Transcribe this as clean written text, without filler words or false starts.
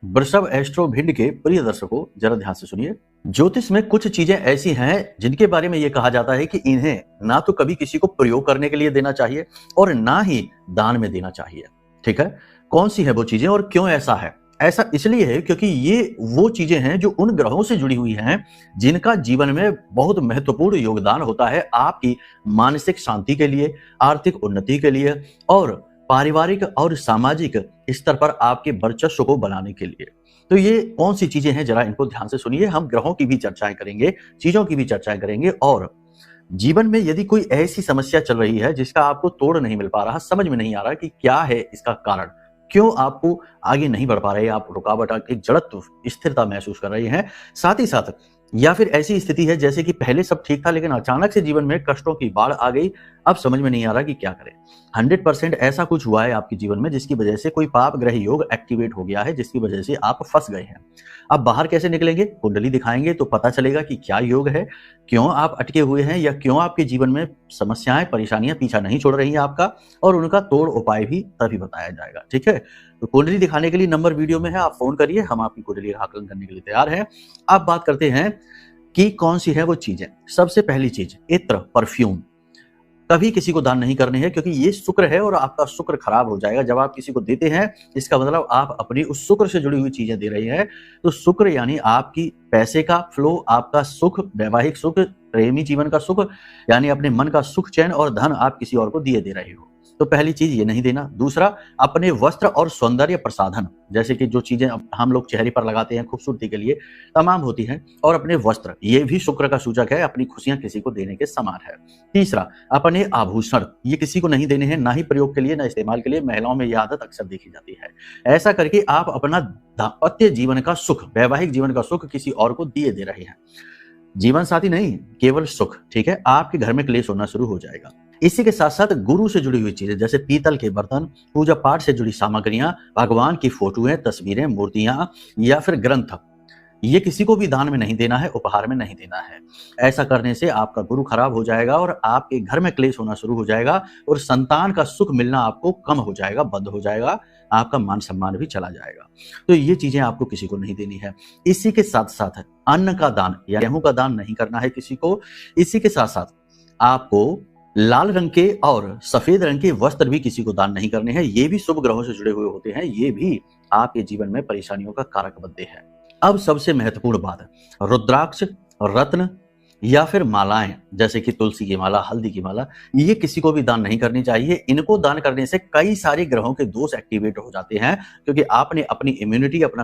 वृषभ एस्ट्रो भिंड के प्रिय दर्शकों, जरा ध्यान से सुनिए। ज्योतिष में कुछ चीजें ऐसी हैं जिनके बारे में यह कहा जाता है कि इन्हें ना तो कभी किसी को प्रयोग करने के लिए देना चाहिए और ना ही दान में देना चाहिए। ठीक है, कौन सी है वो चीजें और क्यों ऐसा है? ऐसा इसलिए है क्योंकि ये वो चीजें हैं जो उन ग्रहों से जुड़ी हुई हैं जिनका जीवन में बहुत महत्वपूर्ण योगदान होता है आपकी मानसिक शांति के लिए, आर्थिक उन्नति के लिए और पारिवारिक और सामाजिक स्तर पर आपके वर्चस्व को बनाने के लिए। तो ये कौन सी चीजें हैं, जरा इनको ध्यान से सुनिए। हम ग्रहों की भी चर्चाएं करेंगे, चीजों की भी चर्चाएं करेंगे और जीवन में यदि कोई ऐसी समस्या चल रही है जिसका आपको तोड़ नहीं मिल पा रहा, समझ में नहीं आ रहा कि क्या है इसका कारण, क्यों आपको आगे नहीं बढ़ पा रहे, आप रुकावट, एक जड़त्व, स्थिरता महसूस कर रहे हैं, साथ ही साथ या फिर ऐसी स्थिति है जैसे कि पहले सब ठीक था लेकिन अचानक से जीवन में कष्टों की बाढ़ आ गई, अब समझ में नहीं आ रहा कि क्या करें। 100% ऐसा कुछ हुआ है आपके जीवन में जिसकी वजह से कोई पाप ग्रह योग एक्टिवेट हो गया है, जिसकी वजह से आप फंस गए हैं। अब बाहर कैसे निकलेंगे? कुंडली दिखाएंगे तो पता चलेगा कि क्या योग है, क्यों आप अटके हुए हैं या क्यों आपके जीवन में समस्याएं, परेशानियां पीछा नहीं छोड़ रही हैं आपका, और उनका तोड़ उपाय भी तभी बताया जाएगा। ठीक है, तो कुंडली दिखाने के लिए नंबर वीडियो में है, आप फोन करिए, हम आपकी कुंडली का आकलन करने के लिए तैयार हैं। अब बात करते हैं कि कौन सी है वो चीजें। सबसे पहली चीज, इत्र, परफ्यूम कभी किसी को दान नहीं करने हैं क्योंकि ये शुक्र है और आपका शुक्र खराब हो जाएगा। जब आप किसी को देते हैं इसका मतलब आप अपनी उस शुक्र से जुड़ी हुई चीजें दे रहे हैं। तो शुक्र यानी आपकी पैसे का फ्लो, आपका सुख, वैवाहिक सुख, प्रेमी जीवन का सुख, यानी अपने मन का सुख, चैन और धन आप किसी और को दिए दे रहे हो। तो पहली चीज ये नहीं देना। दूसरा, अपने वस्त्र और सौंदर्य प्रसाधन, जैसे कि जो चीजें हम लोग चेहरे पर लगाते हैं खूबसूरती के लिए, तमाम होती हैं, और अपने वस्त्र, ये भी शुक्र का सूचक है, अपनी खुशियां किसी को देने के समान है। तीसरा, अपने आभूषण, ये किसी को नहीं देने हैं, ना ही प्रयोग के लिए, ना इस्तेमाल के लिए। महिलाओं में यह आदत अक्सर देखी जाती है। ऐसा करके आप अपना दाम्पत्य जीवन का सुख, वैवाहिक जीवन का सुख किसी और को दिए दे रहे हैं। जीवन साथी नहीं, केवल सुख। ठीक है, आपके घर में क्लेश होना शुरू हो जाएगा। इसी के साथ साथ गुरु से जुड़ी हुई चीजें जैसे पीतल के बर्तन, पूजा पाठ से जुड़ी सामग्रियां, भगवान की फोटोएं, तस्वीरें, मूर्तियां या फिर ग्रंथ, ये किसी को भी दान में नहीं देना है, उपहार में नहीं देना है। ऐसा करने से आपका गुरु खराब हो जाएगा और आपके घर में क्लेश होना शुरू हो जाएगा और संतान का सुख मिलना आपको कम हो जाएगा, बंद हो जाएगा, आपका मान सम्मान भी चला जाएगा। तो ये चीजें आपको किसी को नहीं देनी है। इसी के साथ साथ अन्न का दान या गेहूं का दान नहीं करना है किसी को। इसी के साथ साथ आपको लाल रंग के और सफेद रंग के वस्त्र भी किसी को दान नहीं करने हैं। ये भी शुभ ग्रहों से जुड़े हुए होते हैं, ये भी आपके जीवन में परेशानियों का कारक बनते हैं। अब सबसे महत्वपूर्ण बात, रुद्राक्ष, रत्न या फिर मालाएं, जैसे कि तुलसी की माला, हल्दी की माला, ये किसी को भी दान नहीं करनी चाहिए। इनको दान करने से कई सारे ग्रहों के दोष एक्टिवेट हो जाते हैं क्योंकि आपने अपनी इम्यूनिटी, अपना